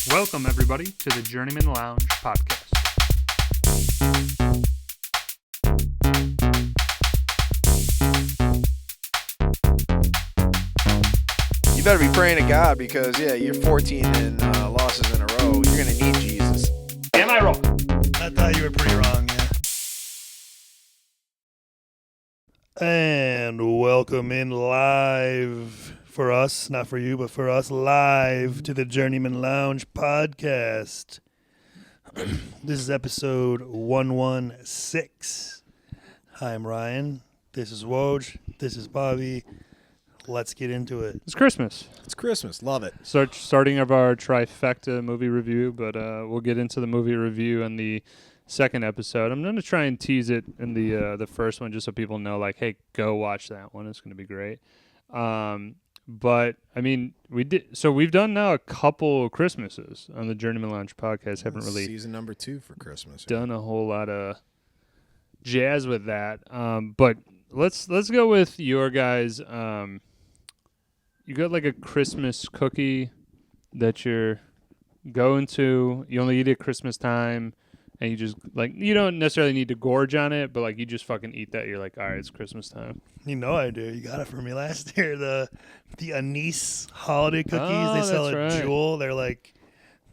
Welcome, everybody, to the Journeymen Lounge podcast. You better be praying to God because, you're 14 and losses in a row. You're going to need Jesus. Am I wrong? I thought you were pretty wrong, yeah. And welcome in live for us, not for you, but for us live to the Journeymen Lounge podcast. This is episode 116. Hi, I'm Ryan. This is Woj. This is Bobby. Let's get into it. It's Christmas. It's Christmas. Love it. Starting of our trifecta movie review, but we'll get into the movie review in the second episode. I'm going to try and tease it in the first one just so people know, like, hey, go watch that one. It's going to be great. But, I mean, we've done now a couple Christmases on the Journeyman Lounge podcast. Haven't really season number 2 for Christmas. done a whole lot of jazz with that. But let's go with your guys. You got like a Christmas cookie that you're going to. You only eat it at Christmas time. And you just, like, you don't necessarily need to gorge on it, but, like, you just fucking eat that. You're like, all right, it's Christmas time. You know I do. You got it for me last year. The anise holiday cookies they sell that's at right. Jewel. They're like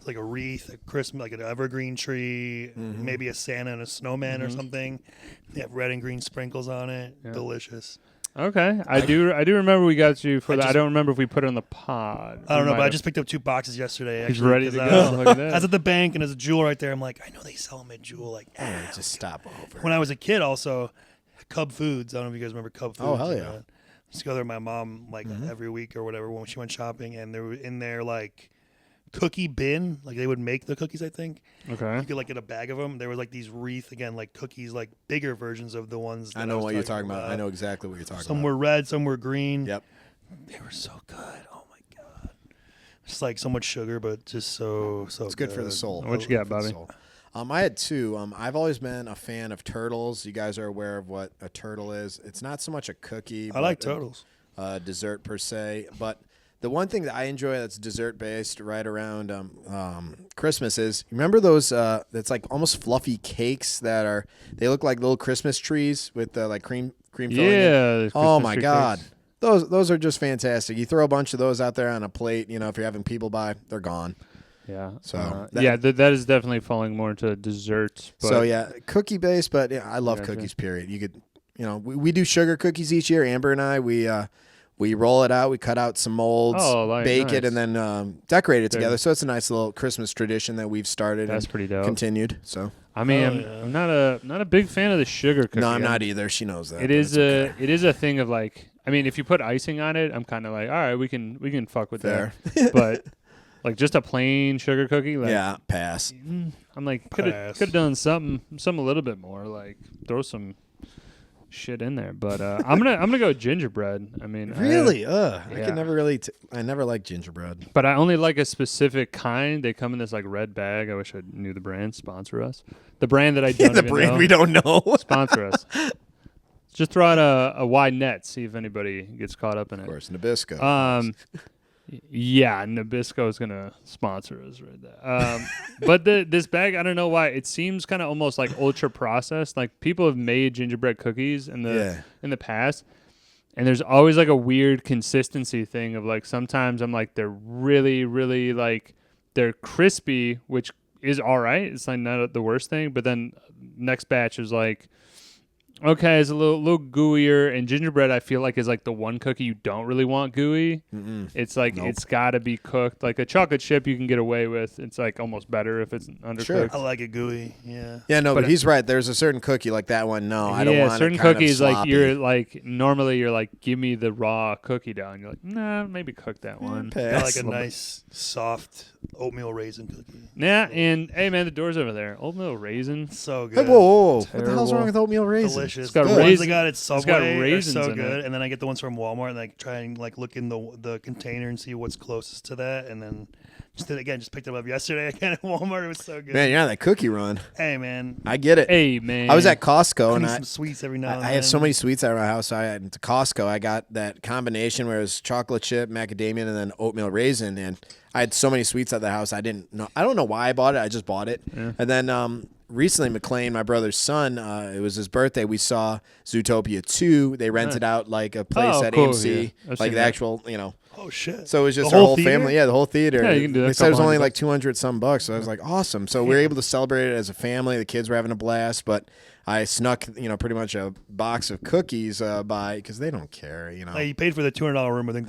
a wreath, a Christmas, like an evergreen tree, maybe a Santa and a snowman or something. They have red and green sprinkles on it. Yeah. Delicious. Okay. I do remember we got you for that. I don't remember if we put it on the pod. I don't know, but I just picked up 2 boxes yesterday. He's Actually, ready to 'cause go. Look at I was that. at the bank and there's a Jewel right there. I'm like, I know they sell them at Jewel. Like, Just stop over. when I was a kid, also Cub Foods. I don't know if you guys remember Cub Foods. Oh, hell yeah. I used to go there with my mom like every week or whatever when she went shopping, and they were in their like cookie bin. Like they would make the cookies. I think Okay. you could like get a bag of them. There was like these wreath again, like cookies, like bigger versions of the ones. That I know was what you're talking about. I know exactly what you're talking Some about. were red, some were green. Yep. They were so good. Oh my god. Just like so much sugar, but just so It's good for the soul. What you got, Good for the Bobby? soul. I had 2. I've always been a fan of turtles. You guys are aware of what a turtle is. It's not so much a cookie. I like turtles. Dessert per se, but the one thing that I enjoy that's dessert based right around Christmas is, remember those that's like almost fluffy cakes they look like little Christmas trees with like cream filling in. Yeah. Oh my God. Those are just fantastic. You throw a bunch of those out there on a plate, if you're having people by, they're gone. Yeah. So that is definitely falling more into dessert. But So yeah, cookie based, but yeah, I love Gotcha. cookies. Period. You could, we do sugar cookies each year. Amber and I, we roll it out. We cut out some molds, bake it, nice. and then decorate it together. So it's a nice little Christmas tradition that we've started. That's and pretty dope. Continued. So I mean, I'm not a big fan of the sugar cookie. no, I'm not either. She knows that. It is a thing of like, I mean, if you put icing on it, I'm kind of like, all right, we can fuck with Fair. that. But like just a plain sugar cookie, like, Yeah, pass. I'm like, could have done something a little bit more, like throw some shit in there. But I'm gonna go with gingerbread. I mean, Really? I yeah. can never really. I never liked gingerbread. but I only like a specific kind. They come in this like red bag. I wish I knew the brand. Sponsor us. The brand that I don't The even brand know. we don't know. Sponsor us. Just throw out a wide net. See if anybody gets caught up in Of it. course, Nabisco. Yeah, Nabisco is gonna sponsor us right there. But this bag, I don't know why it seems kind of almost like ultra processed. Like people have made gingerbread cookies in the past, and there's always like a weird consistency thing of like sometimes I'm like they're really really like they're crispy, which is all right. It's like not the worst thing, but then next batch is like. Okay, it's a little gooier, and gingerbread I feel like is like the one cookie you don't really want gooey. It's like it's got to be cooked. Like a chocolate chip you can get away with. It's like almost better if it's undercooked. Sure. I like it gooey. Yeah. Yeah, no, but But he's right. There's a certain cookie like that one. No, I don't want certain it kind cookies of like sloppy. you're like normally you're like give me the raw cookie dough. And you're like nah, maybe cook that one. I Pass. like a nice soft oatmeal raisin cookie. Yeah, and hey man, the door's over there. Oatmeal raisin. So Hey, good. whoa. What the hell's Terrible. wrong with oatmeal raisins? Delicious. It's got the ones raisins- they got at got Subway are raisins so in good, it. and then I get the ones from Walmart and like try and like look in the container and see what's closest to that, and then Just picked them up yesterday again at Walmart. It was so good. Man, you're on that cookie run. Hey, man. I get it. Hey, man. I was at Costco I and need some sweets every now and then. I have so many sweets at my house. So I had to Costco. I got that combination where it was chocolate chip, macadamia, and then oatmeal raisin. And I had so many sweets at the house. I don't know why I bought it. I just bought it. Yeah. And then recently, McLean, my brother's son, it was his birthday. We saw Zootopia 2. They rented out like a place at AMC, like the actual, Oh shit! So it was just our whole theater? family. Yeah, the whole theater. Yeah, you can do that. They said it was only like $200 so I was like, awesome. So we were able to celebrate it as a family. The kids were having a blast, but I snuck, pretty much a box of cookies by because they don't care, Hey, you paid for the $200 room. I think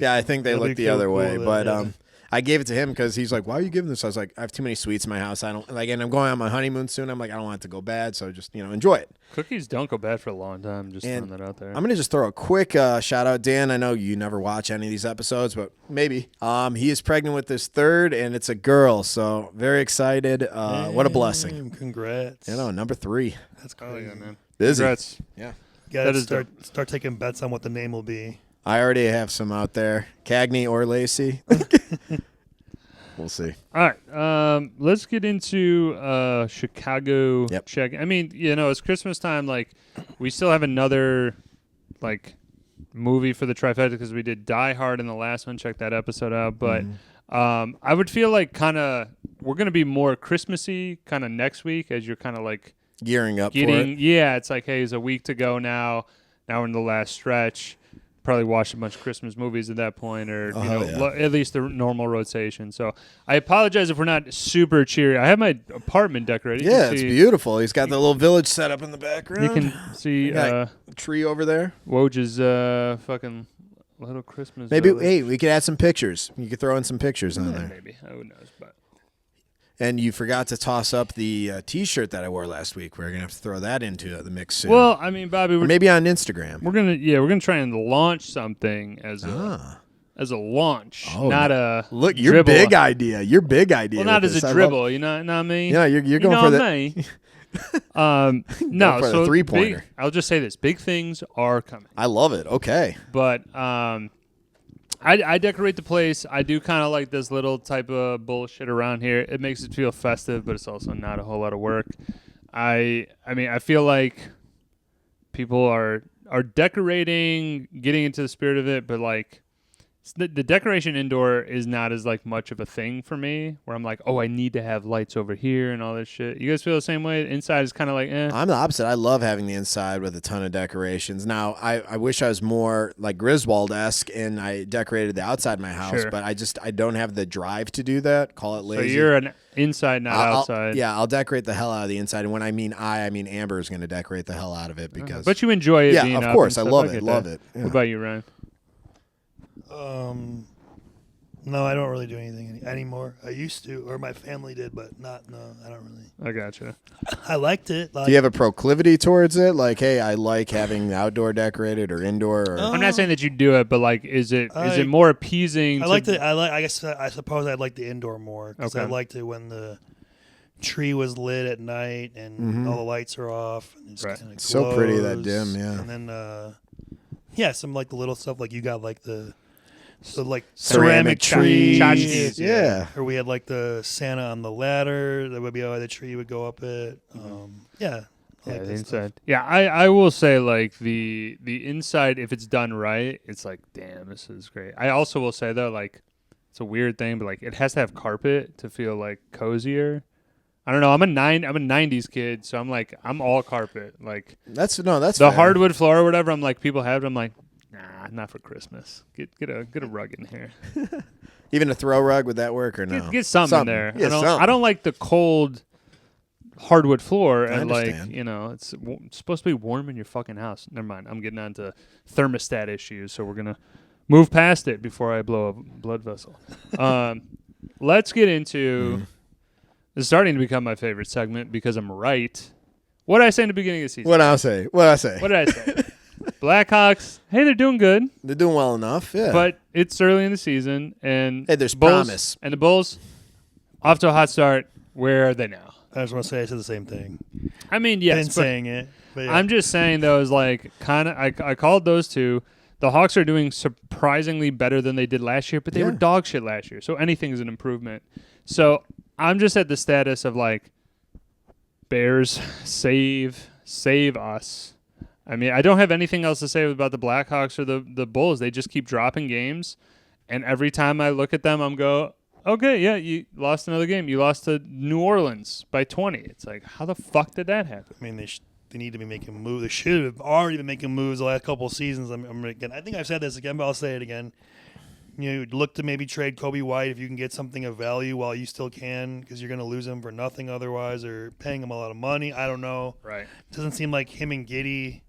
I think they looked the other way, but yeah. I gave it to him because he's like, why are you giving this? I was like, I have too many sweets in my house. I don't like, and I'm going on my honeymoon soon. I'm like, I don't want it to go bad. So just, enjoy it. Cookies don't go bad for a long time. Just throwing that out there. I'm going to just throw a quick shout out. Dan, I know you never watch any of these episodes, but maybe. He is pregnant with his third and it's a girl. So very excited. What a blessing. Congrats. Number 3. That's crazy. Yeah, man. Busy. Congrats. Yeah. You gotta start taking bets on what the name will be. I already have some out there. Cagney or Lacey. We'll see. All right. Let's get into Chicago check. I mean, it's Christmas time. Like, we still have another, movie for the trifecta because we did Die Hard in the last one. Check that episode out. But I would feel like we're going to be more Christmassy kind of next week as you're kind of gearing up for it. Yeah, it's like, hey, it's a week to go now. Now we're in the last stretch. Probably watched a bunch of Christmas movies at that point, or at least the normal rotation. So I apologize if we're not super cheery. I have my apartment decorated. Yeah, it's beautiful. He's got the little village set up in the background. You can see a tree over there. Woj's fucking little Christmas. Maybe we could add some pictures. You could throw in some pictures on there. Maybe. Who knows? But. And you forgot to toss up the T-shirt that I wore last week. We're gonna have to throw that into the mix soon. Well, I mean, Bobby, maybe on Instagram. We're gonna try and launch something as a launch, not a look. Your dribble. Big idea. Your big idea. Well, not as a dribble. Not me. Yeah, you're going for me. No, so 3-pointer. I'll just say this: big things are coming. I love it. Okay, but I decorate the place. I do kind of like this little type of bullshit around here. It makes it feel festive, but it's also not a whole lot of work. I mean, I feel like people are decorating, getting into the spirit of it, but the decoration indoor is not as much of a thing for me, where I'm like, oh, I need to have lights over here and all this shit. You guys feel the same way? Inside is kind of like, eh. I'm the opposite. I love having the inside with a ton of decorations. Now, I wish I was more like Griswold-esque and I decorated the outside of my house, but I don't have the drive to do that. Call it lazy. So you're an inside, not outside. I'll decorate the hell out of the inside. And when I mean Amber is going to decorate the hell out of it because. But you enjoy it. Yeah, of course. I love it. Love it. Yeah. What about you, Ryan? No, I don't really do anything anymore. I used to, or my family did, but no, I don't really. I gotcha. I liked it. Do you have a proclivity towards it? Like, hey, I like having outdoor decorated or indoor. Or I'm not saying that you do it, but is it more appeasing? I suppose I like the indoor more because I liked it when the tree was lit at night and all the lights are off. And it's kind of so pretty that dim, yeah. And then, some the little stuff you got the. So ceramic trees, yeah. Or we had the Santa on the ladder. That would be how the tree would go up it. The inside. Stuff. Yeah, I will say the inside, if it's done right, it's damn, this is great. I also will say though, it's a weird thing, but it has to have carpet to feel cozier. I don't know. I'm a 90s kid, so I'm all carpet. That's the fair. hardwood floor or whatever. I'm people have it. I'm nah, not for Christmas. Get a rug in here. Even a throw rug, would that work or no? Get something in there. Yeah, I don't like the cold hardwood floor, and it's supposed to be warm in your fucking house. Never mind. I'm getting on to thermostat issues, so we're gonna move past it before I blow a blood vessel. Let's get into. It's starting to become my favorite segment because I'm right. What did I say in the beginning of the season? What did I say? What did I say? Blackhawks, hey, they're doing good. They're doing well enough, yeah. But it's early in the season, and hey, there's Bulls, promise. And the Bulls, off to a hot start. Where are they now? I just want to say I said the same thing. I mean, yes. Been saying it. But yeah. I'm just saying, though, is I called those two. The Hawks are doing surprisingly better than they did last year, but they were dog shit last year. So anything is an improvement. So I'm just at the status of like, Bears, save us. I mean, I don't have anything else to say about the Blackhawks or the Bulls. They just keep dropping games, and every time I look at them, I'm go, okay, yeah, you lost another game. You lost to New Orleans by 20. It's like, how the fuck did that happen? I mean, they need to be making moves. They should have already been making moves the last couple of seasons. I think I've said this again, but I'll say it again. You know, look to maybe trade Kobe White if you can get something of value while you still can, because you're going to lose him for nothing otherwise, or paying him a lot of money. I don't know. Right. It doesn't seem like him and Giddey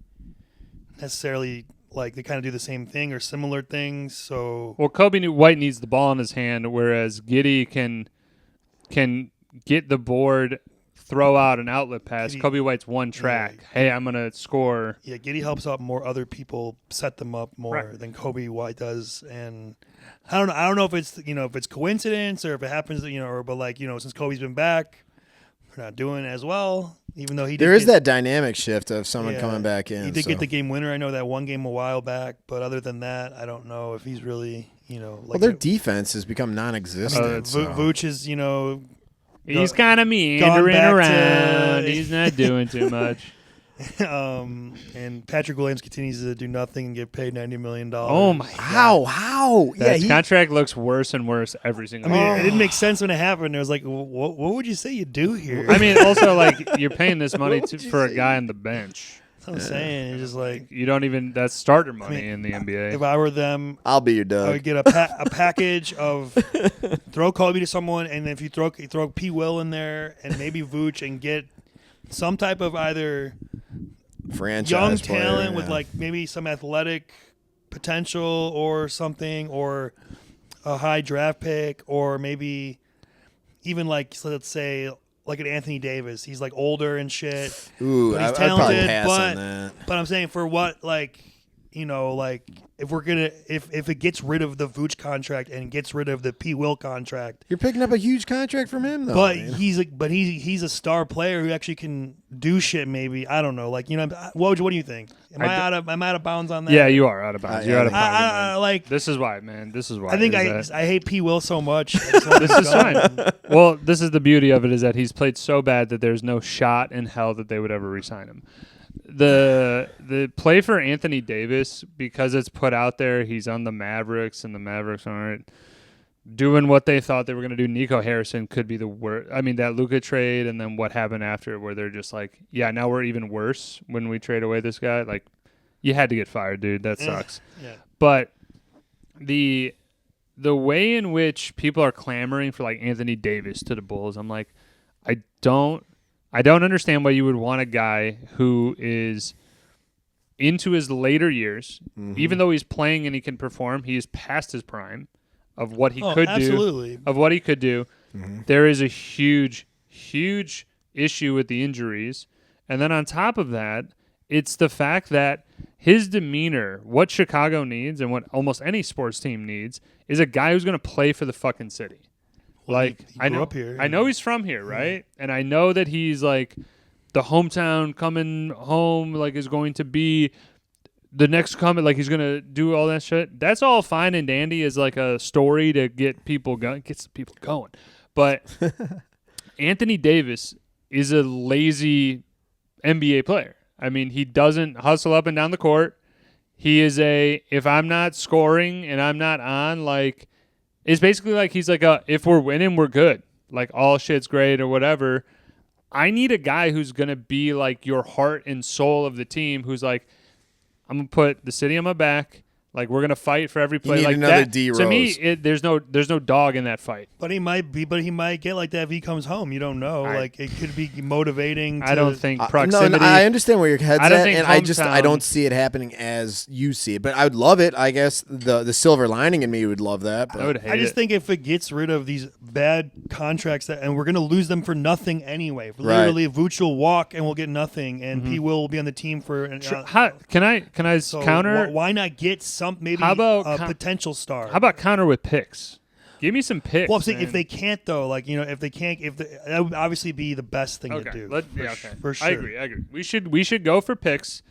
necessarily, like, they kind of do the same thing or similar things. So, well, Kobe White needs the ball in his hand, whereas Giddey can get the board, throw out an outlet pass. Kobe White's one track. Yeah. Hey, I'm gonna score. Yeah, Giddey helps out more other people, set them up more than Kobe White does, and I don't know if it's coincidence or if it happens, but like, since Kobe's been back, we're not doing as well. Even though there is that dynamic shift of someone coming back in. He did get the game winner. I know that one game a while back, but other than that, I don't know if he's really, like their defense has become non-existent. Vooch is, he's kind of meandering around. He's not doing too much. And Patrick Williams continues to do nothing and get paid $90 million. Oh my! How? That contract looks worse and worse every single. It didn't make sense when it happened. It was like, what would you say you do here? I mean, also like you're paying this money for a guy on the bench. That's what I'm saying. It's just like you don't even. That's starter money in the NBA. If I were them, I'll be your Doug. I would get a package of throw Kobe to someone, and if you throw P. Will in there and maybe Vooch and get some type of either franchise young player, talent with like maybe some athletic potential or something, or a high draft pick, or maybe even like, so let's say like an Anthony Davis. He's like older and shit. Ooh, but he's I'd probably talented. pass on that. But I'm saying for what, like, like if we're gonna if it gets rid of the Vooch contract and gets rid of the P. Will contract, you're picking up a huge contract from him though. But he's a star player who actually can do shit. Maybe, I don't know. Like, what do you think? Am I out of bounds on that? Yeah, you are out of bounds. You're out of bounds. Like, this is why, man. This is why. I think I hate P. Will so much. This is fine. Well, this is the beauty of it, is that he's played so bad that there's no shot in hell that they would ever re-sign him. The play for Anthony Davis, because it's put out there, he's on the Mavericks, and the Mavericks aren't doing what they thought they were going to do. Nico Harrison could be the worst. I mean, that Luka trade, and then what happened after, where they're just like, yeah, now we're even worse when we trade away this guy. Like, you had to get fired, dude. That sucks. Yeah. But the way in which people are clamoring for like Anthony Davis to the Bulls, I'm like, I don't understand why you would want a guy who is into his later years, even though he's playing and he can perform. He is past his prime of what he could absolutely. do. Of what he could do. There is a huge, huge issue with the injuries. And then on top of that, it's the fact that his demeanor, what Chicago needs and what almost any sports team needs, is a guy who's going to play for the fucking city. Like, he grew up here. I know he's from here, right? And I know that he's like the hometown coming home, like is going to be the next coming, like he's going to do all that shit. That's all fine and dandy as like a story to get people going, get some people going. But Anthony Davis is a lazy NBA player. I mean, he doesn't hustle up and down the court. He is if I'm not scoring and I'm not on, like, it's basically like he's like, if we're winning, we're good. Like, all shit's great or whatever. I need a guy who's going to be like your heart and soul of the team, who's like, I'm going to put the city on my back. Like, we're gonna fight for every play. You need like another that. D-Rose. To me, there's no dog in that fight. But he might get like that if he comes home. You don't know. Like, it could be motivating. I don't think proximity. No, I understand where your head's at, and hometown, I don't see it happening as you see it. But I would love it. I guess the silver lining in me would love that. But I would hate I just think if it gets rid of these bad contracts and we're gonna lose them for nothing anyway. Literally, Vooch will walk and we'll get nothing, and P. Will be on the team for. Can I counter? Why not get some maybe? How about a potential star? How about counter with picks? Give me some picks. Well, I'm saying if they can't though, like, if they can't, that would obviously be the best thing to do. For sure. I agree. We should go for picks,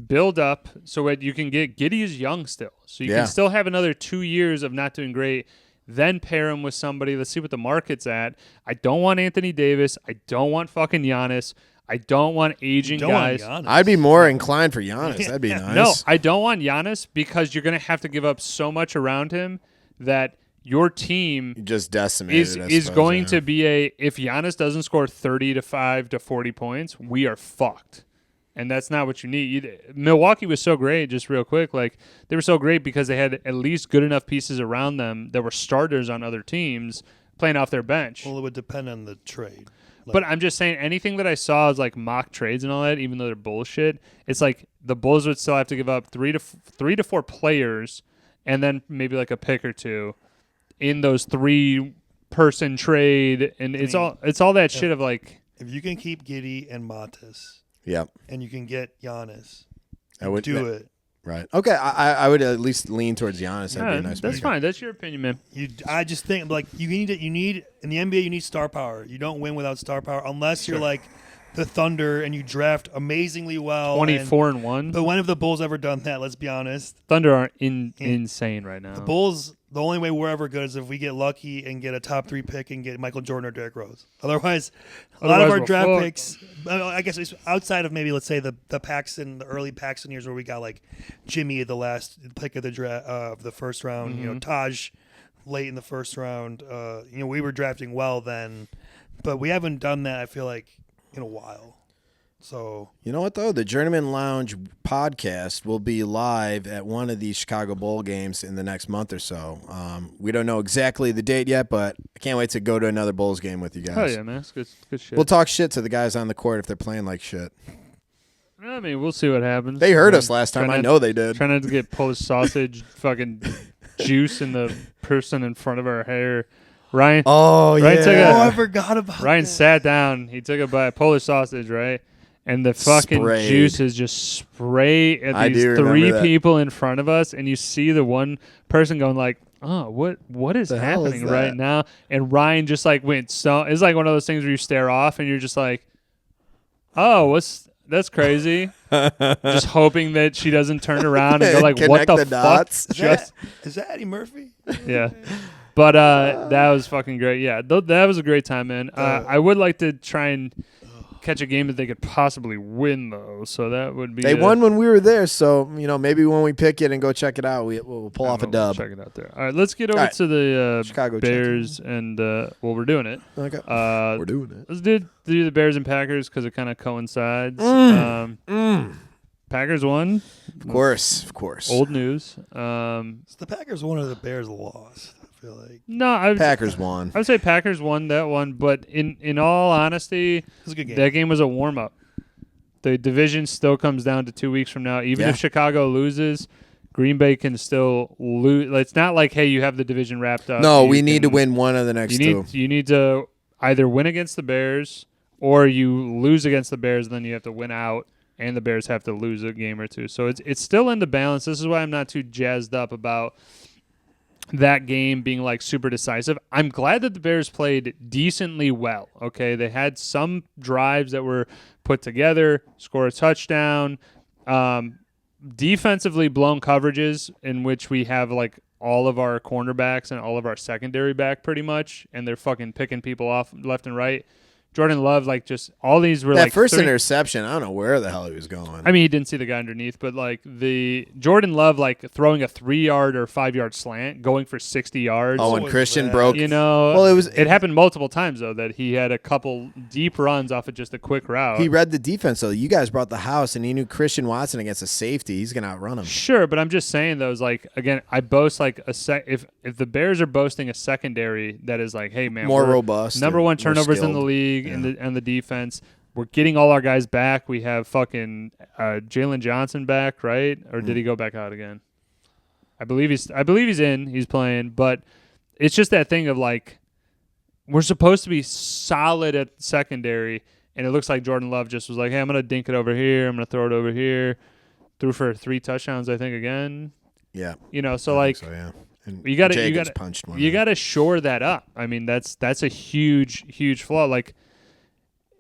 build up so that you can get Giddey is young still. So you can still have another 2 years of not doing great. Then pair him with somebody. Let's see what the market's at. I don't want Anthony Davis. I don't want fucking Giannis. I don't want aging guys. I'd be more inclined for Giannis. That'd be nice. No, I don't want Giannis because you're going to have to give up so much around him that your team just decimated is going to be if Giannis doesn't score 35 to 40 points, we are fucked. And that's not what you need. Milwaukee was so great, just real quick. Like, they were so great because they had at least good enough pieces around them that were starters on other teams playing off their bench. Well, it would depend on the trade. But I'm just saying, anything that I saw is like mock trades and all that, even though they're bullshit. It's like the Bulls would still have to give up three to four players, and then maybe like a pick or two in those 3-person trade, and it's all that shit of like. If you can keep Giddey and Matas, and you can get Giannis, I would do it. Right. Okay. I would at least lean towards Giannis. That'd be a nice. That's fine. That's your opinion, man. I just think like you need in the NBA you need star power. You don't win without star power unless you're like the Thunder and you draft amazingly well. 24-1. But when have the Bulls ever done that? Let's be honest. Thunder are insane right now. The Bulls. The only way we're ever good is if we get lucky and get a top 3 pick and get Michael Jordan or Derrick Rose. Otherwise a lot of our draft picks, I guess it's outside of maybe, let's say, the early Paxson years where we got like Jimmy, the last pick of the draft of the first round, Taj late in the first round. We were drafting well then, but we haven't done that, I feel like, in a while. So you know what though, the Journeyman Lounge podcast will be live at one of these Chicago Bowl games in the next month or so. We don't know exactly the date yet, but I can't wait to go to another Bulls game with you guys. Oh yeah, man, it's good shit. We'll talk shit to the guys on the court if they're playing like shit. I mean, we'll see what happens. They heard us last time. I know they did. Trying not to get Polish sausage fucking juice in the person in front of our hair. Ryan. Oh yeah. I forgot about. Ryan that. sat down. He took a bite of Polish sausage, right? And the fucking juices just spray at these 3 people in front of us, and you see the one person going like, "Oh, what is happening right now?" And Ryan just like went so. It's like one of those things where you stare off, and you're just like, "Oh, that's crazy." Just hoping that she doesn't turn around and go like, "What the fuck?" Is that Eddie Murphy? Yeah. But that was fucking great. Yeah, that was a great time, man. I would like to try and catch a game that they could possibly win, though. So that would be. They won when we were there, so maybe when we pick it and go check it out, we'll pull off a dub. Check it out there. All right, let's get over to the Chicago Bears and we're doing it. Okay. We're doing it. Let's do the Bears and Packers because it kind of coincides. Packers won. Of course. Old news. So the Packers won or the Bears lost. I feel like Packers won. I would say Packers won that one, but in all honesty, it was a good game. That game was a warm up. The division still comes down to 2 weeks from now. Even if Chicago loses, Green Bay can still lose. It's not like, hey, you have the division wrapped up. No, we need to win one of the next 2. You need to either win against the Bears or you lose against the Bears, and then you have to win out, and the Bears have to lose a game or 2. So it's still in the balance. This is why I'm not too jazzed up about that game being like super decisive. I'm glad that the Bears played decently well. Okay, they had some drives that were put together, score a touchdown, defensively blown coverages in which we have like all of our cornerbacks and all of our secondary back pretty much, and they're fucking picking people off left and right. Jordan Love, like, just all these were that first interception. I don't know where the hell he was going. I mean, he didn't see the guy underneath, but like the Jordan Love, like throwing a 3-yard or 5-yard slant, going for 60 yards. Oh, and Christian broke. Well, it happened multiple times though that he had a couple deep runs off of just a quick route. He read the defense though. You guys brought the house, and he knew Christian Watson against a safety. He's gonna outrun him. Sure, but I'm just saying those. Like again, I boast like if the Bears are boasting a secondary that is like, hey man, more robust, number 1 turnovers in the league. And the defense, we're getting all our guys back. We have fucking Jalen Johnson back, right? Or did he go back out again? I believe he's in. He's playing, but it's just that thing of like we're supposed to be solid at secondary, and it looks like Jordan Love just was like, hey, I'm gonna dink it over here. I'm gonna throw it over here. Threw for 3 touchdowns, I think again. Yeah. So like. So, yeah. And you got to shore that up. I mean, that's a huge flaw. Like,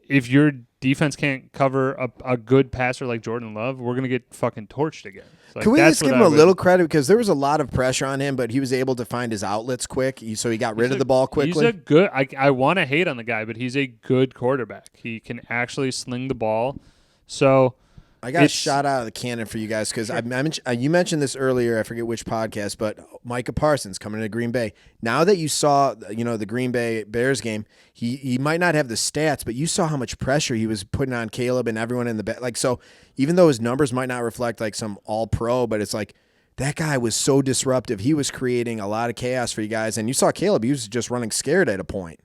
if your defense can't cover a good passer like Jordan Love, we're gonna get fucking torched again. Like, can we just give him a little credit, because there was a lot of pressure on him, but he was able to find his outlets quick, so he got rid of the ball quickly. He's a good. I want to hate on the guy, but he's a good quarterback. He can actually sling the ball. So I got a shot out of the cannon for you guys, because you mentioned this earlier. I forget which podcast, but Micah Parsons coming to Green Bay. Now that you saw, the Green Bay Bears game, he might not have the stats, but you saw how much pressure he was putting on Caleb and everyone in the back. Like, so even though his numbers might not reflect like some all-pro, but it's like that guy was so disruptive. He was creating a lot of chaos for you guys, and you saw Caleb. He was just running scared at a point.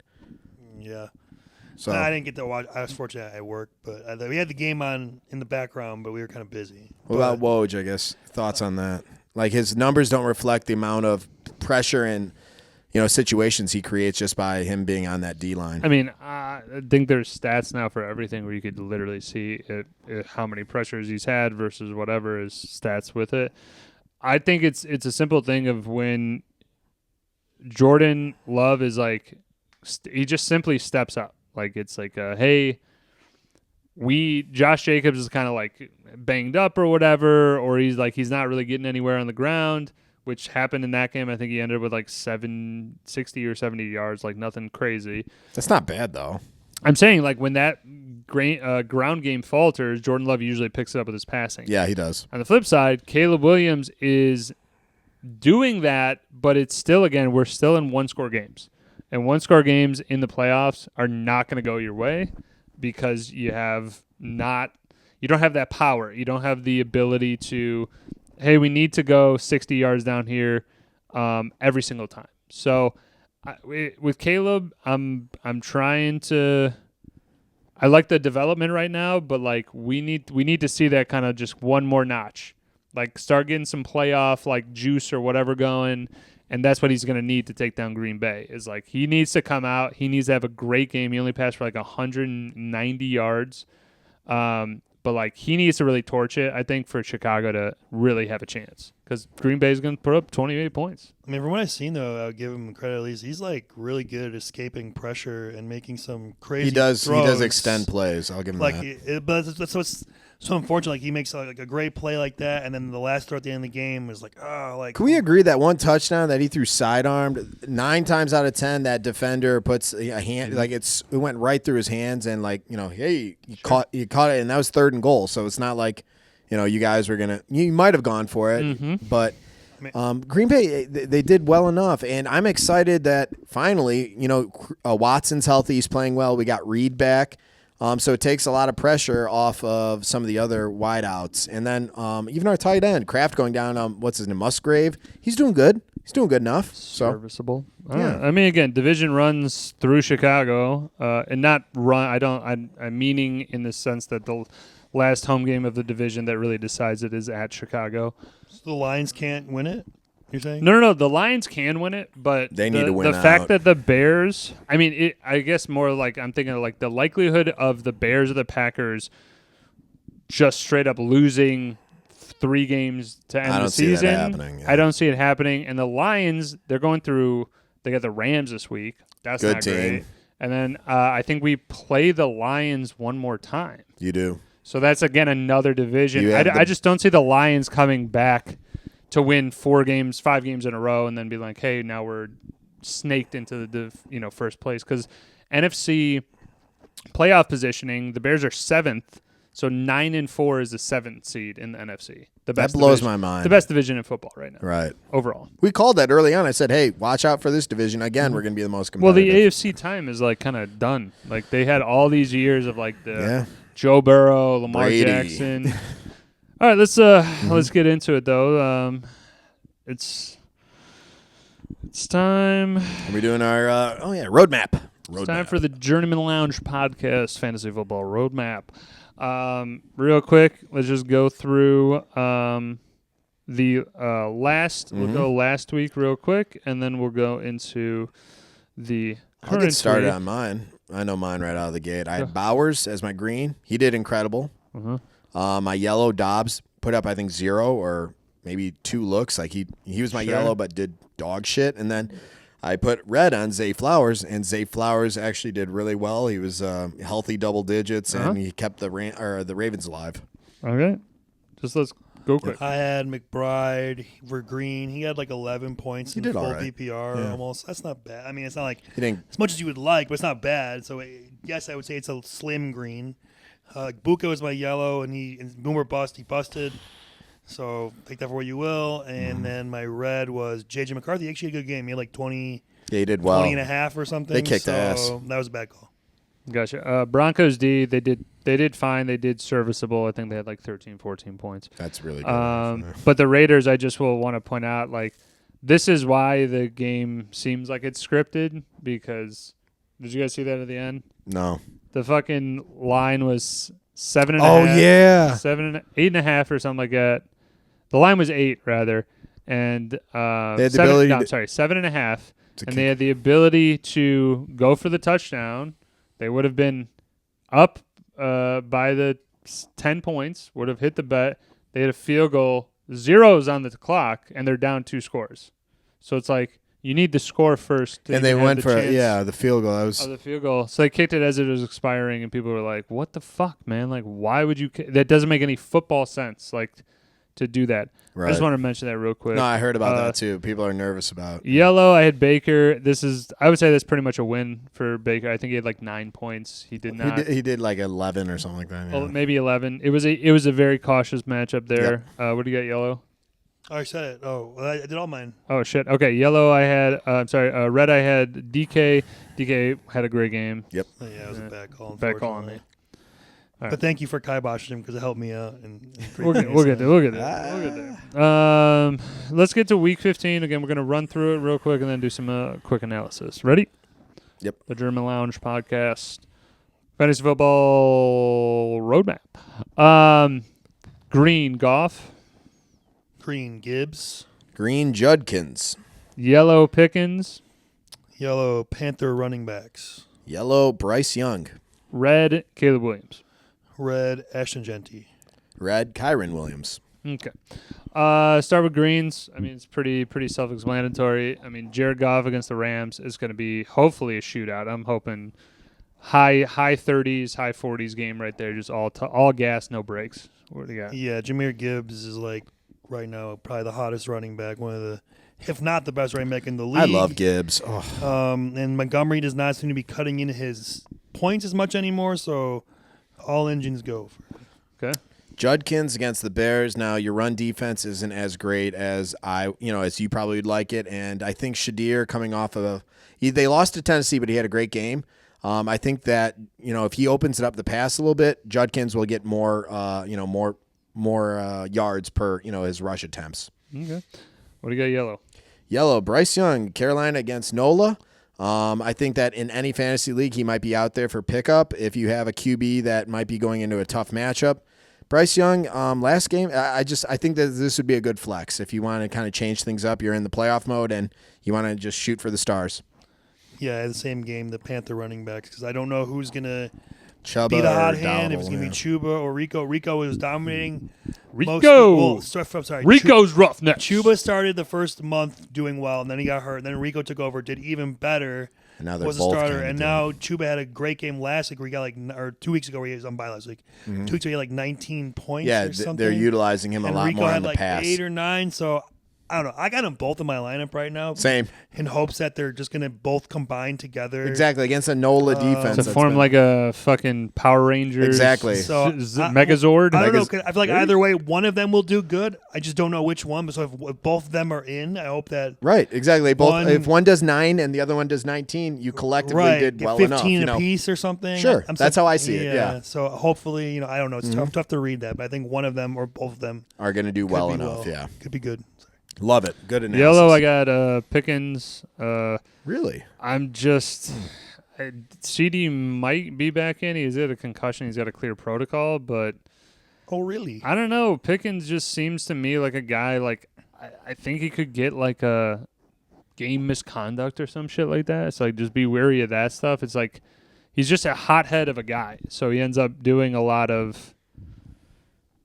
Yeah. So I didn't get to watch. I was fortunate at work, but we had the game on in the background, but we were kind of busy. What about Woj, I guess? Thoughts on that? Like, his numbers don't reflect the amount of pressure and, situations he creates just by him being on that D-line. I mean, I think there's stats now for everything where you could literally see how many pressures he's had versus whatever his stats with it. I think it's a simple thing of when Jordan Love is like, he just simply steps up. Like, it's like, hey, Josh Jacobs is kind of like banged up or whatever, or he's not really getting anywhere on the ground, which happened in that game. I think he ended up with like 60 or 70 yards, like nothing crazy. That's not bad, though. I'm saying, like, when that ground game falters, Jordan Love usually picks it up with his passing. Yeah, he does. On the flip side, Caleb Williams is doing that, but it's still, again, we're still in one-score games. And one-score games in the playoffs are not going to go your way because you don't have that power. You don't have the ability to, hey, we need to go 60 yards down here every single time. So with Caleb, I'm trying to. I like the development right now, but like we need to see that kind of just one more notch. Like, start getting some playoff like juice or whatever going. And that's what he's going to need to take down Green Bay, is like he needs to come out. He needs to have a great game. He only passed for like 190 yards. But like he needs to really torch it, I think, for Chicago to really have a chance, because Green Bay is going to put up 28 points. I mean, from what I've seen, though, I'll give him credit at least. He's like really good at escaping pressure and making some crazy throws. He does extend plays. I'll give him that. But that's what's so unfortunate. Like, he makes like a great play like that, and then the last throw at the end of the game is like, oh, like. Can we agree that one touchdown that he threw sidearmed, 9 times out of 10 that defender puts a hand, like it went right through his hands, and like, hey, you caught it, and that was 3rd and goal. So it's not like, you guys were you might have gone for it, but. Green Bay, they did well enough, and I'm excited that finally, Watson's healthy, he's playing well. We got Reed back, so it takes a lot of pressure off of some of the other wideouts. And then even our tight end, Kraft, going down, what's his name, Musgrave, he's doing good. He's doing good enough. Serviceable. Yeah. I mean, again, division runs through Chicago, and not run. I'm meaning in the sense that the last home game of the division that really decides it is at Chicago. So the Lions can't win it, you're saying? No. The Lions can win it, but they need to win the fact that the Bears, I mean, I guess more like I'm thinking of like the likelihood of the Bears or the Packers just straight up losing 3 games to end the season. I don't see that happening. Yeah. I don't see it happening. And the Lions, they got the Rams this week. That's good not team. Great. And then I think we play the Lions one more time. You do. So that's, again, another division. I just don't see the Lions coming back to win 5 games in a row and then be like, hey, now we're snaked into the first place. Because NFC playoff positioning, the Bears are 7th, so 9-4 is the 7th seed in the NFC. That blows my mind. The best division in football right now. Right. Overall. We called that early on. I said, hey, watch out for this division. Again, we're going to be the most competitive. Well, the AFC time is like kind of done. Like, they had all these years of like the Joe Burrow, Lamar Brady. Jackson. All right, let's get into it though. It's time. Are we doing our roadmap? It's time for the Journeymen Lounge podcast, fantasy football roadmap. Real quick, let's just go through the last. We'll go last week real quick, and then we'll go into the current. I'll get started on mine. I know mine right out of the gate. I had Bowers as my green. He did incredible. My yellow, Dobbs, put up, I think, 0 or maybe 2 looks. Like he was my yellow, but did dog shit. And then I put red on Zay Flowers, and Zay Flowers actually did really well. He was healthy double digits, and he kept the Ravens alive. Okay. Just let's go quick. I had McBride for Green. He had like 11 points in full PPR almost. That's not bad. I mean, it's not like as much as you would like, but it's not bad. So, yes, I would say it's a slim green. Buka was my yellow, and Boomer bust. He busted. So take that for what you will. And then my red was J.J. McCarthy. He actually had a good game. He had like 20. Yeah, he did well. 20 and a half or something. They kicked ass. That was a bad call. Gotcha. Broncos D, they did fine. They did serviceable. I think they had like 13, 14 points. That's really good. But the Raiders, I just will want to point out, like, this is why the game seems like it's scripted, because did you guys see that at the end? No. The fucking line was 7.5. Oh, yeah. 8.5 or something like that. The line was 8, rather. And they had the ability 7.5. And they had the ability to go for the touchdown. They would have been up by the 10 points, would have hit the bet. They had a field goal, zeros on the clock, and they're down 2 scores. So it's like you need to score first. And they went for the field goal. The field goal. So they kicked it as it was expiring, and people were like, "What the fuck, man? Like, why would you? That doesn't make any football sense. Like, to do that." Right. I just want to mention that real quick. No, I heard about that too. People are nervous about yellow. I had Baker. I would say that's pretty much a win for Baker. I think he had like 9 points. He did not. He did like 11 or something like that. Yeah. Well, maybe 11. It was a very cautious matchup there. Yep. What do you got, yellow? Oh, I said it. Oh, well, I did all mine. Oh shit. Okay, yellow. I had. Red. I had DK. DK had a great game. Yep. Oh, yeah, it was a bad call. Bad call on me. Right. But thank you for kiboshing him because it helped me out. We'll get there. Let's get to week 15. Again, we're going to run through it real quick and then do some quick analysis. Ready? Yep. The Journeymen Lounge podcast. Fantasy Football Roadmap. Green, Goff. Green, Gibbs. Green, Judkins. Yellow, Pickens. Yellow, Panther running backs. Yellow, Bryce Young. Red, Caleb Williams. Red, Ashton Genty. Red, Kyron Williams. Okay. Start with greens. I mean, it's pretty self-explanatory. I mean, Jared Goff against the Rams is going to be hopefully a shootout. I'm hoping high 30s, high 40s game right there. Just all gas, no brakes. What do you got? Yeah, Jahmyr Gibbs is like right now probably the hottest running back, one of the, if not the best running back in the league. I love Gibbs. Oh. And Montgomery does not seem to be cutting into his points as much anymore, so all engines go. Okay. Judkins against the Bears. Now, your run defense isn't as great as as you probably would like it, and I think Shadir coming off of they lost to Tennessee, but he had a great game. I think that if he opens it up the pass a little bit, Judkins will get more yards per his rush attempts. Okay. What do you got, yellow? Yellow, Bryce Young, Carolina against NOLA. I think that in any fantasy league, he might be out there for pickup if you have a QB that might be going into a tough matchup. Bryce Young, last game, I think that this would be a good flex if you want to kind of change things up. You're in the playoff mode and you want to just shoot for the stars. Yeah, the same game, the Panther running backs, because I don't know who's going to Chuba be the hot hand, Dowdle, if it's going to be Chuba or Rico. Rico was dominating. Rico's rough next. Chuba started the first month doing well, and then he got hurt. And then Rico took over, did even better. And now they're was a both starter, and now Chuba had a great game last week where he got or 2 weeks ago where he was on bye last week. 2 weeks ago he had like 19 points or something. They're utilizing him a lot Rico more had on the like pass. 8 or 9, so I don't know. I got them both in my lineup right now. Same. In hopes that they're just going to both combine together. Exactly, against a NOLA defense. To form like a fucking Power Rangers. Exactly. So, Megazord. I don't know. I feel like either way, one of them will do good. I just don't know which one. But so if both of them are in, I hope that. Right, exactly. If one does 9 and the other one does 19, you collectively did well 15 enough. 15 apiece or something. Sure, that's how I see it. Yeah. So hopefully, I don't know. It's tough to read that, but I think one of them or both of them are going to do well enough. Yeah, could be good. Love it. Good analysis. Yellow, I got Pickens. Really? I'm just CD might be back in. He's had a concussion. He's got a clear protocol, but oh really? I don't know. Pickens just seems to me like a guy like I think he could get like a game misconduct or some shit like that. It's like just be wary of that stuff. It's like he's just a hothead of a guy, so he ends up doing a lot of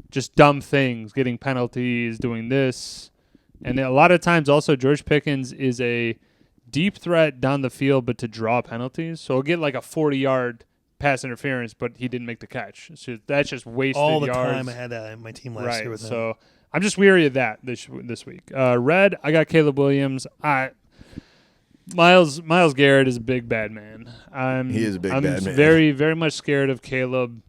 just dumb things, getting penalties, doing this. And a lot of times also George Pickens is a deep threat down the field, but to draw penalties. So he'll get like a 40-yard pass interference, but he didn't make the catch. So that's just wasted all the yards. time I had that in my team last year with him. So I'm just weary of that this week. Red, I got Caleb Williams. Miles Garrett is a big bad man. He is a big bad man. I'm very, very much scared of Caleb.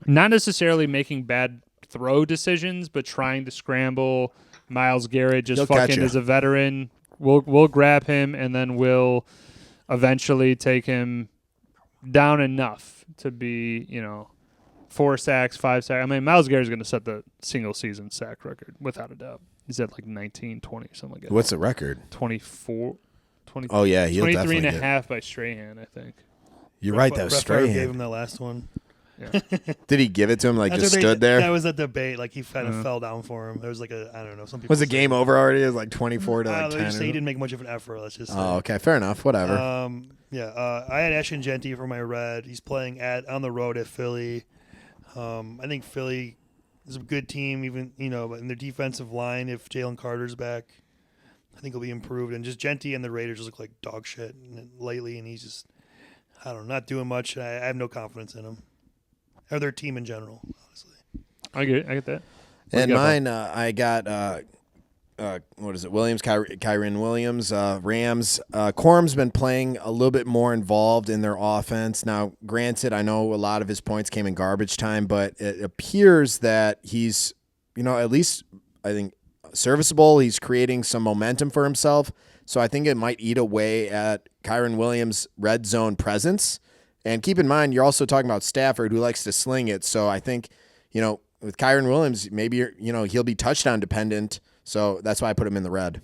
Not necessarily making bad throw decisions, but trying to scramble. Miles Garrett just fucking is a veteran. We'll grab him, and then we'll eventually take him down enough to be, 4 sacks, 5 sacks. I mean, Miles Garrett's going to set the single-season sack record, without a doubt. He's at like 19, 20, something like that. What's the record? 24. 20, oh, yeah. He'll 23 and a half by Strahan, I think. You're right. That was Strahan. Gave him that last one. Yeah. Did he give it to him, just stood there? That was a debate. Like, he kind of fell down for him. There was like I don't know. Some people was the game over already? It was like 24 to 10. Just say he didn't make much of an effort. Let's just say. Oh, okay. Fair enough. Whatever. I had Ashton Genty for my red. He's playing on the road at Philly. I think Philly is a good team, even, but in their defensive line, if Jalen Carter's back, I think he'll be improved. And just Genty and the Raiders just look like dog shit lately, and he's just, I don't know, not doing much. I have no confidence in him. Or their team in general, honestly. I get that. And mine, I got, what is it, Williams, Kyren Williams, Rams. Corum's been playing a little bit more involved in their offense. Now, granted, I know a lot of his points came in garbage time, but it appears that he's, at least I think serviceable. He's creating some momentum for himself. So I think it might eat away at Kyren Williams' red zone presence. And keep in mind, you're also talking about Stafford, who likes to sling it. So I think, with Kyren Williams, maybe, he'll be touchdown dependent. So that's why I put him in the red.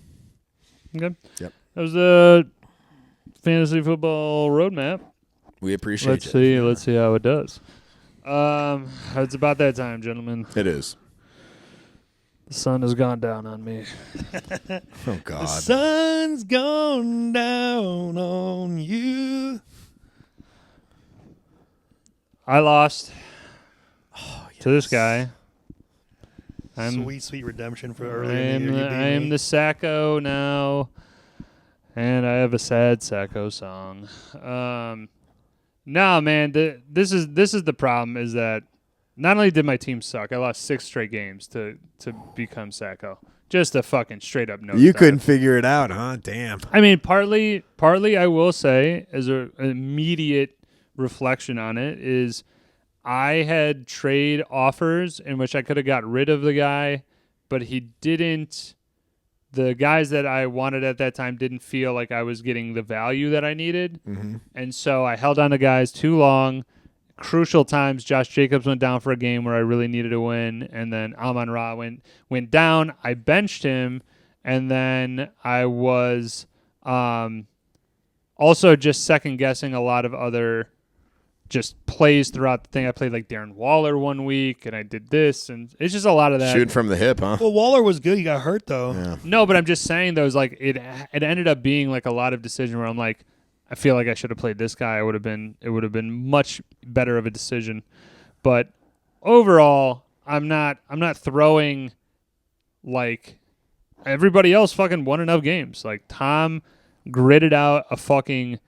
Okay. Yep. That was the fantasy football roadmap. We appreciate it. Let's see how it does. It's about that time, gentlemen. It is. The sun has gone down on me. Oh, God. The sun's gone down on you. I lost to this guy. Sweet redemption for earlier in the year. I am the Sacko now, and I have a sad Sacko song. No, man, this is the problem, is that not only did my team suck, I lost 6 straight games to become Sacko. Just a fucking straight up no. You couldn't figure it out, huh? Damn. I mean, partly I will say, as an immediate reflection on it, is I had trade offers in which I could have got rid of the guy, but he didn't. The guys that I wanted at that time didn't feel like I was getting the value that I needed. Mm-hmm. And so I held on to guys too long. Crucial times, Josh Jacobs went down for a game where I really needed to win, and then Amon-Ra went down. I benched him, and then I was also just second-guessing a lot of other just plays throughout the thing. I played like Darren Waller one week, and I did this, and it's just a lot of that. Shooting from the hip, huh? Well, Waller was good. He got hurt, though. Yeah. No, but I'm just saying, though, like it ended up being like a lot of decision where I'm like, I feel like I should have played this guy. It would have been much better of a decision. But overall, I'm not throwing like everybody else fucking won enough games. Like Tom gritted out a fucking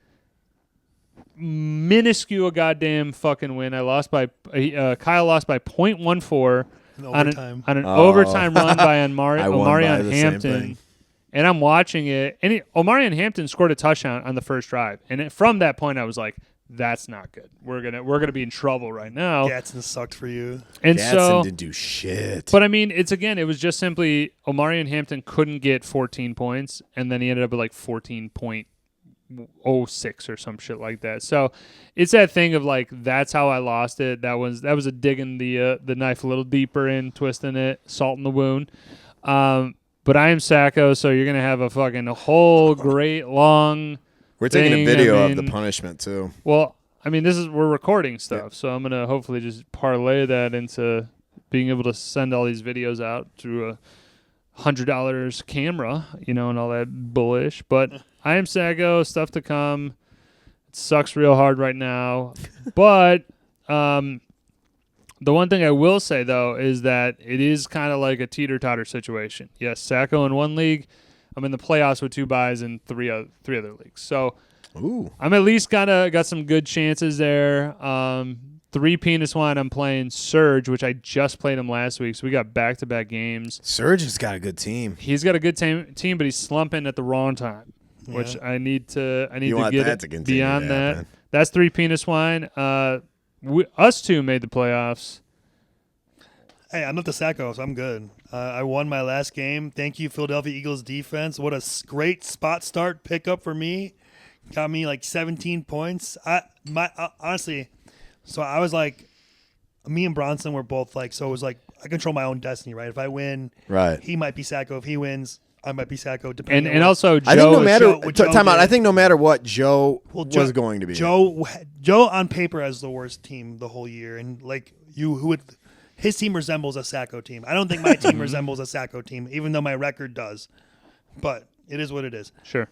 minuscule goddamn fucking win. Kyle lost by 0.14 on an overtime run by Omarion Hampton. And I'm watching it, and Omarion Hampton scored a touchdown on the first drive. And from that point, I was like, "That's not good. We're gonna be in trouble right now." Gatson sucked for you. And Gatson didn't do shit. But I mean, it was just simply Omarion Hampton couldn't get 14 points, and then he ended up with like 14.06 or some shit like that. So it's that thing of like, that's how I lost it. That was a digging the knife a little deeper in, twisting it, salt in the wound. But I am Sacko, so you're gonna have a whole great long. We're taking a video of the punishment too. Well, I mean, we're recording stuff, so I'm gonna hopefully just parlay that into being able to send all these videos out through a $100 camera, and all that bullish. But I am Sacko. Stuff to come. It sucks real hard right now, but the one thing I will say, though, is that it is kind of like a teeter-totter situation. Yes, Sacko in one league, I'm in the playoffs with 2 buys in three other leagues. So Ooh. I'm at least got some good chances there. 3 Penis Wine, I'm playing Surge, which I just played him last week, so we got back-to-back games. Surge has got a good team. He's got a good team, but he's slumping at the wrong time, which I need to get that to continue beyond to that. happen. That's 3 Penis Wine. Us 2 made the playoffs. Hey, I'm not the Sacko, so I'm good. I won my last game. Thank you, Philadelphia Eagles defense. What a great spot start pickup for me. Got me like 17 points. Honestly, so I was like, me and Bronson were both like, so it was like, I control my own destiny, right? If I win, he might be Sacko. If he wins, I might be Sacko. And also, Joe, I think no matter time out. I think no matter what, Joe was going to be. Joe on paper has the worst team the whole year, and like his team resembles a Sacko team. I don't think my team resembles a Sacko team, even though my record does. But it is what it is. Sure.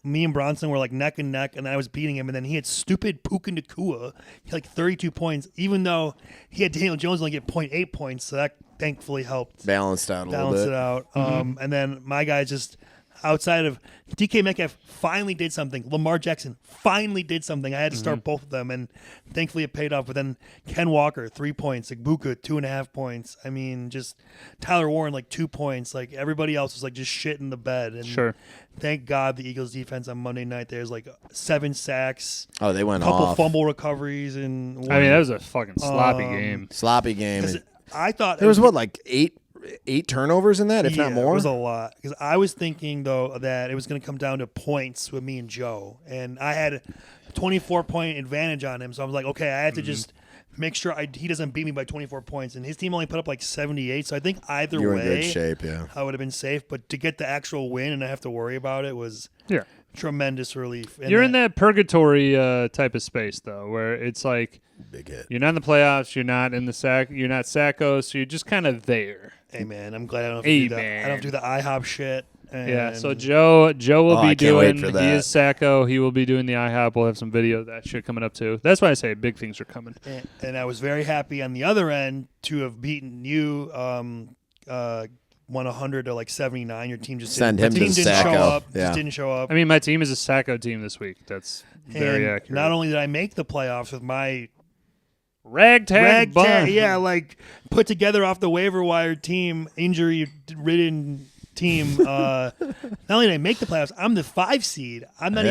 Me and Bronson were like neck and neck, and I was beating him, and then he had stupid Puka Nacua. He had like 32 points, even though he had Daniel Jones only get 0.8 points, so that thankfully helped. Balanced out a little bit. Balance it out. And then my guy just, outside of DK Metcalf, finally did something. Lamar Jackson finally did something. I had to start both of them, and thankfully it paid off. But then Ken Walker, 3 points. Igbuka, 2.5 points. I mean, just Tyler Warren, like 2 points. Like everybody else was like just shit in the bed. And sure. Thank God the Eagles defense on Monday night, there's like 7 sacks. Oh, they went a couple off. Fumble recoveries. And I mean, that was a fucking sloppy game. Sloppy game. I thought there was like eight turnovers in that, if not more. It was a lot. Because I was thinking, though, that it was going to come down to points with me and Joe. And I had a 24-point advantage on him. So I was like, okay, I had to just make sure he doesn't beat me by 24 points. And his team only put up like 78. So I think either you were way, in good shape, yeah. I would have been safe. But to get the actual win and not have to worry about it was tremendous relief. And you're in that purgatory type of space, though, where it's like big hit. You're not in the playoffs. You're not in the you're not Sacko, so you're just kind of there. Hey, man, I'm glad I don't have to do that. I don't have to do the IHOP shit. Yeah, so Joe will be doing, he is Sacko. He will be doing the IHOP. We'll have some video of that shit coming up, too. That's why I say big things are coming. And I was very happy on the other end to have beaten you 100 to like 79. Your team just didn't show up. Yeah. Just didn't show up. I mean, my team is a Sacko team this week. That's very accurate. Not only did I make the playoffs with my ragtag, like put together off the waiver wire team, injury-ridden team. Not only did I make the playoffs, I'm the 5 seed. I'm not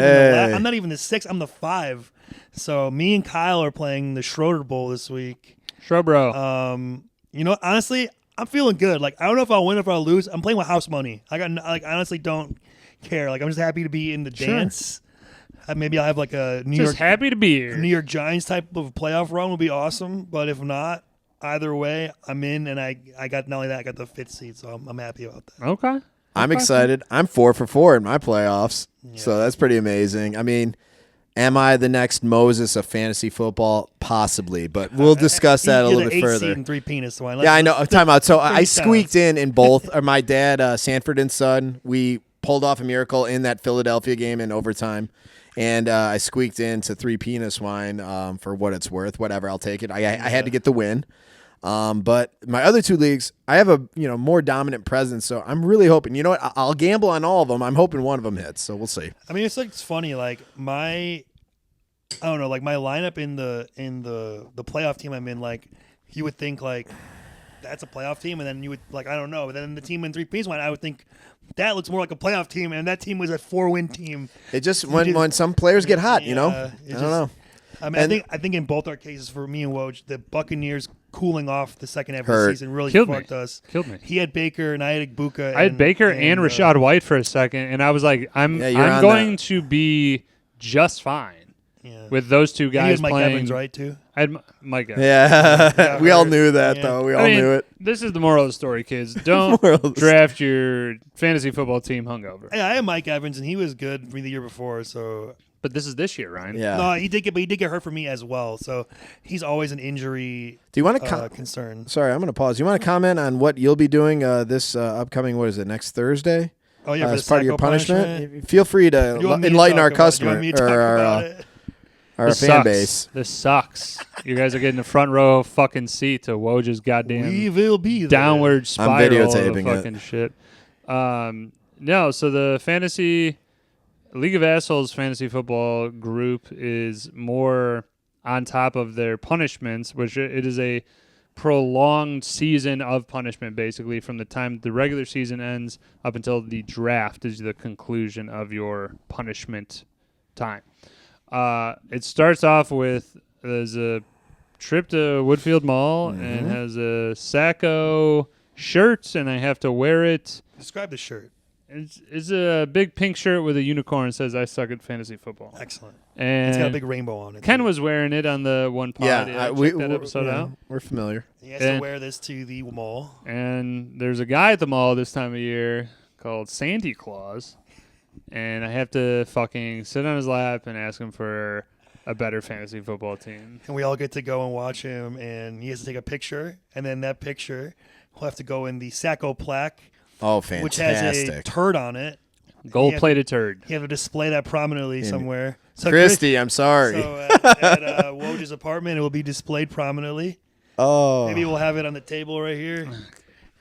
even the 6. I'm the 5. So me and Kyle are playing the Schroeder Bowl this week. Bro. You know, honestly, I'm feeling good. Like I don't know if I'll win or if I'll lose. I'm playing with house money. I honestly don't care. Like I'm just happy to be in the dance. Maybe I'll have like a New York Giants type of playoff run would be awesome. But if not, either way, I'm in, and I got not only that, I got the 5th seed, so I'm happy about that. Okay. I'm excited. I'm 4 for 4 in my playoffs, so that's pretty amazing. I mean, am I the next Moses of fantasy football? Possibly, but we'll discuss that a little bit further. Seed and 3 penis wine. I know. Time out. So I squeaked in both. My dad, Sanford and Son, we pulled off a miracle in that Philadelphia game in overtime. And I squeaked into 3 penis wine for what it's worth. Whatever, I'll take it. I had to get the win. But my other 2 leagues, I have a more dominant presence. So I'm really hoping. You know what? I'll gamble on all of them. I'm hoping one of them hits. So we'll see. I mean, it's funny. Like I don't know. Like my lineup in the playoff team I'm in. Like you would think like that's a playoff team, and then you would like I don't know. But then the team in 3 penis wine, I would think. That looks more like a playoff team, and that team was a 4-win team. It just when some players get hot, I don't know. I mean, I think in both our cases for me and Woj, the Buccaneers cooling off the second half of the season really fucked us. Killed me. He had Baker, and I had Igbuka. I had Baker and Rashad White for a second, and I was like, I'm going to be just fine with those 2 guys you had Mike playing. Evans, right, too? I had Mike Evans. Yeah, we all knew that, though. We all knew it. This is the moral of the story, kids. Don't draft your fantasy football team hungover. Hey, I had Mike Evans, and he was good the year before, so... But this is this year, Ryan. Yeah. No, he did get hurt for me as well, so he's always an injury Do you want to concern. Sorry, I'm going to pause. Do you want to comment on what you'll be doing this upcoming, what is it, next Thursday? Oh, yeah, as part of your punishment? Feel free to enlighten our customer our fan base. This sucks. You guys are getting the front row fucking seat to Woj's goddamn we will be there. downward spiral I'm videotaping of fucking shit. No, so the fantasy League of Assholes fantasy football group is more on top of their punishments, which it is a prolonged season of punishment, basically, from the time the regular season ends up until the draft is the conclusion of your punishment time. It starts off with there's a trip to Woodfield Mall and has a Sacko shirt, and I have to wear it. Describe the shirt. It's a big pink shirt with a unicorn that says, I suck at fantasy football. Excellent. And it's got a big rainbow on it. Ken was wearing it on the one pod. Yeah, check that episode out. We're familiar. He has to wear this to the mall. And there's a guy at the mall this time of year called Santa Claus, and I have to fucking sit on his lap and ask him for a better fantasy football team. And we all get to go and watch him, and he has to take a picture, and then that picture will have to go in the Sacko plaque. Oh, fantastic. Which has a turd on it. Gold-plated turd. You have to display that prominently somewhere. So Christy, I'm sorry. So at Woj's apartment, it will be displayed prominently. Oh. Maybe we'll have it on the table right here.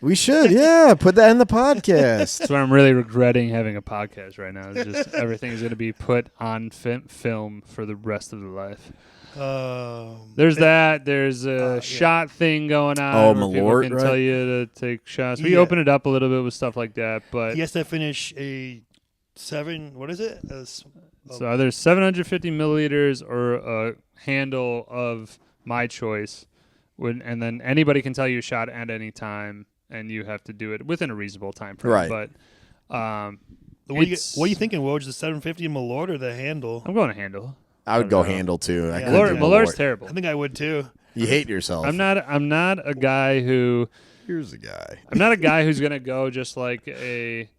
We should, yeah. Put that in the podcast. That's why I'm really regretting having a podcast right now. It's just everything is going to be put on film for the rest of the life. There's that. There's a shot thing going on. Oh, where people can tell you to take shots. We open it up a little bit with stuff like that, but he has to finish a 7. What is it? So either 750 milliliters or a handle of my choice, and then anybody can tell you a shot at any time, and you have to do it within a reasonable time frame. Right. But what are you thinking, Woj? The 750 Malort or the handle? I'm going to handle. I would go handle too. Malort's terrible. I think I would too. You hate yourself. I'm not a guy who. Here's a guy. I'm not a guy who's gonna go just like a.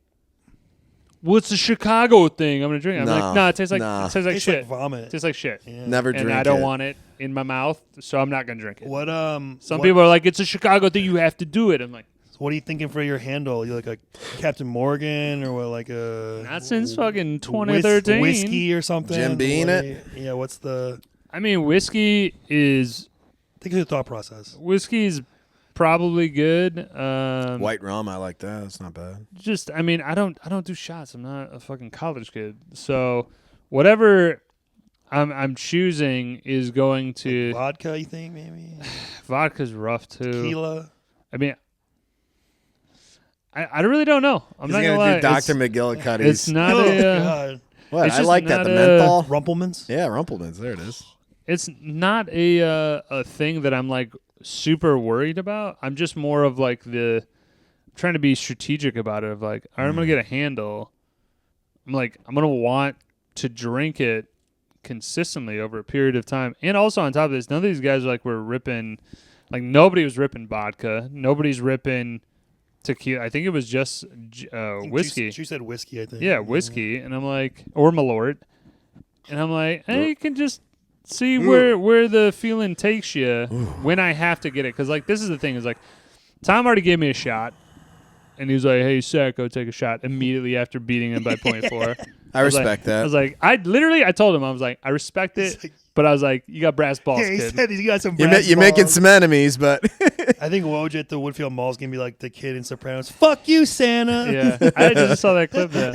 What's the Chicago thing? I'm gonna drink it. I'm like, no, it tastes like shit. Like vomit. It tastes like shit. Yeah. Never drink it. And I don't want it in my mouth, so I'm not gonna drink it. Some people are like, it's a Chicago thing. You have to do it. I'm like, what are you thinking for your handle? You like a Captain Morgan or what, like a... Not since fucking 2013. Whiskey or something? Jim Beam it? Yeah, what's the... I mean, whiskey is... Think of the thought process. Whiskey's probably good. White rum, I like that. It's not bad. Just, I mean, I don't do shots. I'm not a fucking college kid. So whatever I'm choosing is going to... Like vodka, you think, maybe? Vodka's rough, too. Tequila? I mean... I really don't know. I'm not gonna lie. Do Dr. McGillicuddy's. It's not God. What? It's I just like that. not The menthol. Rumplemans? Yeah, Rumplemans. There it is. It's not a thing that I'm like super worried about. I'm just more of like I'm trying to be strategic about it. Of like, all right, I'm gonna get a handle. I'm gonna want to drink it consistently over a period of time. And also on top of this, none of these guys were ripping. Like nobody was ripping vodka. Nobody's ripping tequila. I think it was just whiskey. She said whiskey, I think. Yeah, whiskey. And I'm like, or Malort. And I'm like, hey, you can just see where the feeling takes you when I have to get it. Because, like, this is the thing. Is like, Tom already gave me a shot. And he was like, hey, Sacko, take a shot immediately after beating him by 0.4. I respect that. I was like, I told him, I was like, I respect it. But I was like, you got brass balls, he kid. said he got some brass balls. You're making some enemies, but... I think Woj at the Woodfield Mall is going to be like the kid in Sopranos. Fuck you, Santa. Yeah. I just saw that clip there.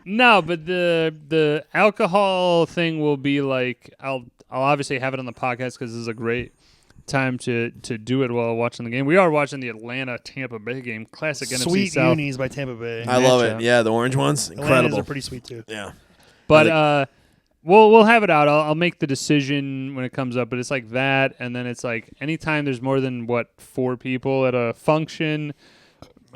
No, but the alcohol thing will be like, I'll obviously have it on the podcast because this is a great time to do it while watching the game. We are watching the Atlanta-Tampa Bay game. Classic NFC South. Sweet unis by Tampa Bay. I love it. Yeah, the orange ones. Incredible. Atlanta's are pretty sweet, too. Yeah. But we'll have it out. I'll make the decision when it comes up. But it's like that, and then it's like anytime there's more than, 4 people at a function,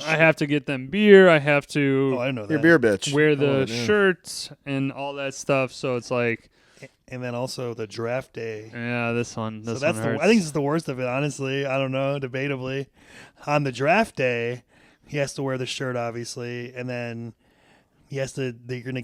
I have to get them beer. I have to I know that. You're a beer bitch. wear the shirts and all that stuff. So it's like... And then also the draft day. Yeah, this one hurts. I think this is the worst of it, honestly. I don't know, debatably. On the draft day, he has to wear the shirt, obviously, and then he has to.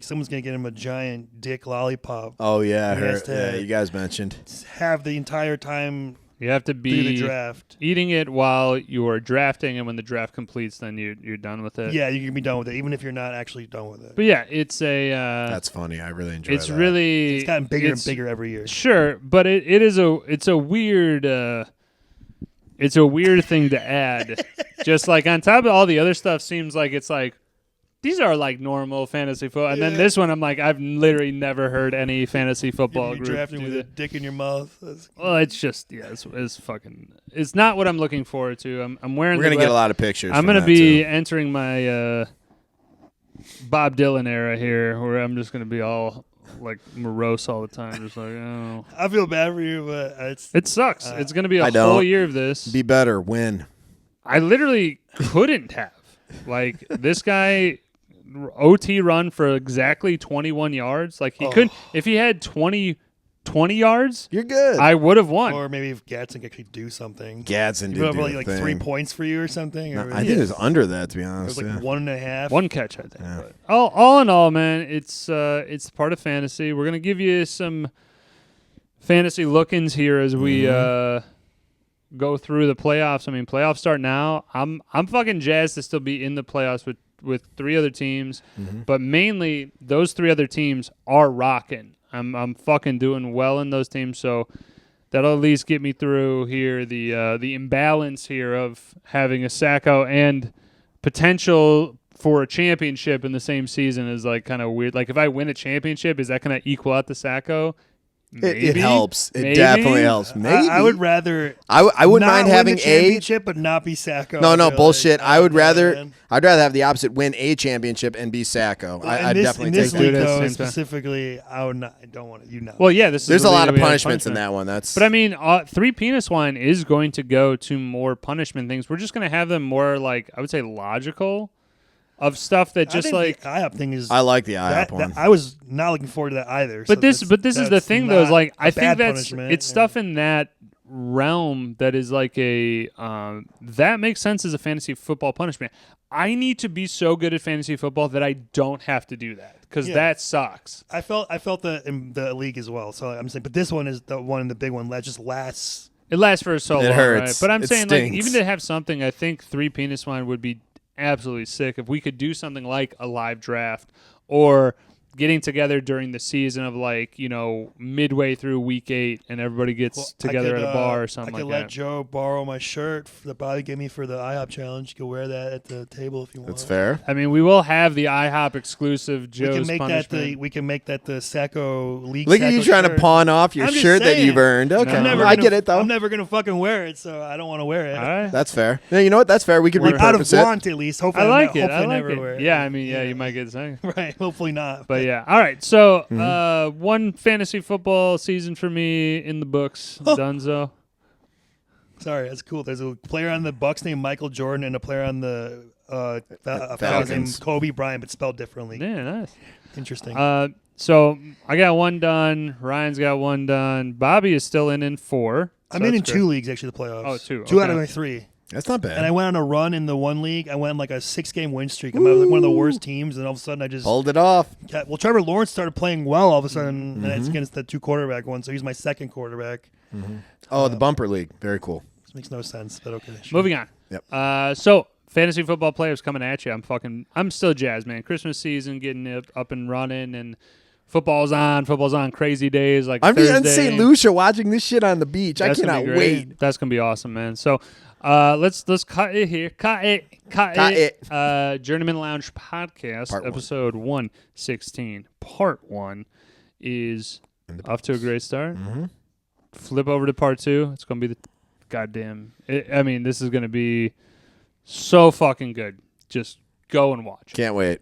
Someone's gonna get him a giant dick lollipop. Oh yeah, I heard. To Yeah, you guys mentioned. Have the entire time. You have to be through the draft, eating it while you're drafting, and when the draft completes, then you're done with it. Yeah, you can be done with it, even if you're not actually done with it. But yeah, it's a. That's funny. I really enjoy. It's that. really. It's gotten bigger and bigger every year. Sure, but it's a weird. it's a weird thing to add. Just like on top of all the other stuff, seems like it's like these are like normal fantasy football, and then this one I'm like I've literally never heard any fantasy football group drafting do with that. a dick in your mouth. Well, it's just it's fucking. It's not what I'm looking forward to. I'm wearing. We're gonna get a lot of pictures. I'm gonna be entering my Bob Dylan era here, where I'm just gonna be all like morose all the time, just like oh. I feel bad for you, but It sucks. It's gonna be a whole year of this. Be better. Win. I literally couldn't have like this guy. OT run for exactly 21 yards. Like he couldn't. If he had 20 yards, You're good. I would have won. or maybe if Gadsden could actually do something. Gadsden You did have do like 3 points for you or something. No, or I think it was under that, to be it honest. was like 1.5. One catch, I think. Yeah. But all in all, man, it's part of fantasy. We're gonna give you some fantasy look-ins here as we go through the playoffs. I mean, playoffs start now. I'm fucking jazzed to still be in the playoffs with 3 other teams, but mainly those 3 other teams are rocking. I'm fucking doing well in those teams, so that'll at least get me through here. The imbalance here of having a Sacko and potential for a championship in the same season is like kind of weird. Like if I win a championship, is that going to equal out the Sacko? It helps. It Maybe? definitely helps. Maybe. I would rather. I wouldn't mind having the championship, but not be Sacko. No, bullshit. Like, I would rather. man. I'd rather have the opposite: win a championship and be Sacko. I'd definitely in take this that. league Dude, at the though same time. specifically. I would not. I don't want it. You know. Well, yeah, this is There's the a league lot that of we have punishments in punishment. that one. That's. But I mean, 3 penis wine is going to go to more punishment things. We're just going to have them more like I would say logical, of stuff that just I think like. the IHOP thing is. I like the IHOP one. I was not looking forward to that either. But this is the thing though. Is like I think that's punishment. it's stuff in that realm that is like a that makes sense as a fantasy football punishment. I need to be so good at fantasy football that I don't have to do that because that sucks. I felt in the league as well. So I'm saying, but this one is the one, the big one that just lasts. It lasts for so long, hurts. right? But I'm It saying like stings. even to have something, I think 3 penis wine would be absolutely sick if we could do something like a live draft or getting together during the season of like, you know, midway through week 8 and everybody gets together at a bar or something I could like let that. Joe borrow my shirt that Bobby gave me for the IHOP challenge. You can wear that at the table if you want. That's fair. I mean, we will have the IHOP exclusive Joe's We can make punishment. we can make that the Sacko league. Look at you Sacko trying to shirt. pawn off your I'm just shirt that saying. you've earned. Okay, No. I get it though. I'm never gonna fucking wear it, so I don't want to wear it. All right. That's fair. Yeah, you know what? That's fair. We could Like out of repurpose it. want at least. Hopefully, I like it. Hopefully I like never wear it. it. Yeah, I mean, yeah, you might get second. Right. Hopefully not. But yeah. All right. So, one fantasy football season for me in the books. Dunzo. Sorry, that's cool. There's a player on the Bucks named Michael Jordan and a player on the Falcons Falcons. named Kobe Bryant, but spelled differently. Yeah, nice. Interesting. So I got 1 done. Ryan's got 1 done. Bobby is still in 4. I'm so in that's 2 great. leagues, actually, the playoffs. Oh, 2. Two out Okay. of my 3. That's not bad. And I went on a run in the one league. I went on like a 6-game win streak. I was like one of the worst teams, and all of a sudden I just Pulled it off. Well, Trevor Lawrence started playing well all of a sudden, and it's against the 2 quarterback one, so he's my second quarterback. Oh, the bumper league. Very cool. This makes no sense, but okay. Sure. Moving on. Yep. So fantasy football players coming at you. I'm still jazzed, man. Christmas season getting up and running, and football's on. Crazy days like I'm Thursday. in St. Lucia watching this shit on the beach. That's I gonna cannot be great. wait. That's gonna be awesome, man. So let's cut it here. Cut it. Journeymen Lounge Podcast, Part 1. episode 116, part 1 is off to a great start. Flip over to part 2. It's gonna be the goddamn. This is gonna be so fucking good. Just go and watch. Can't wait.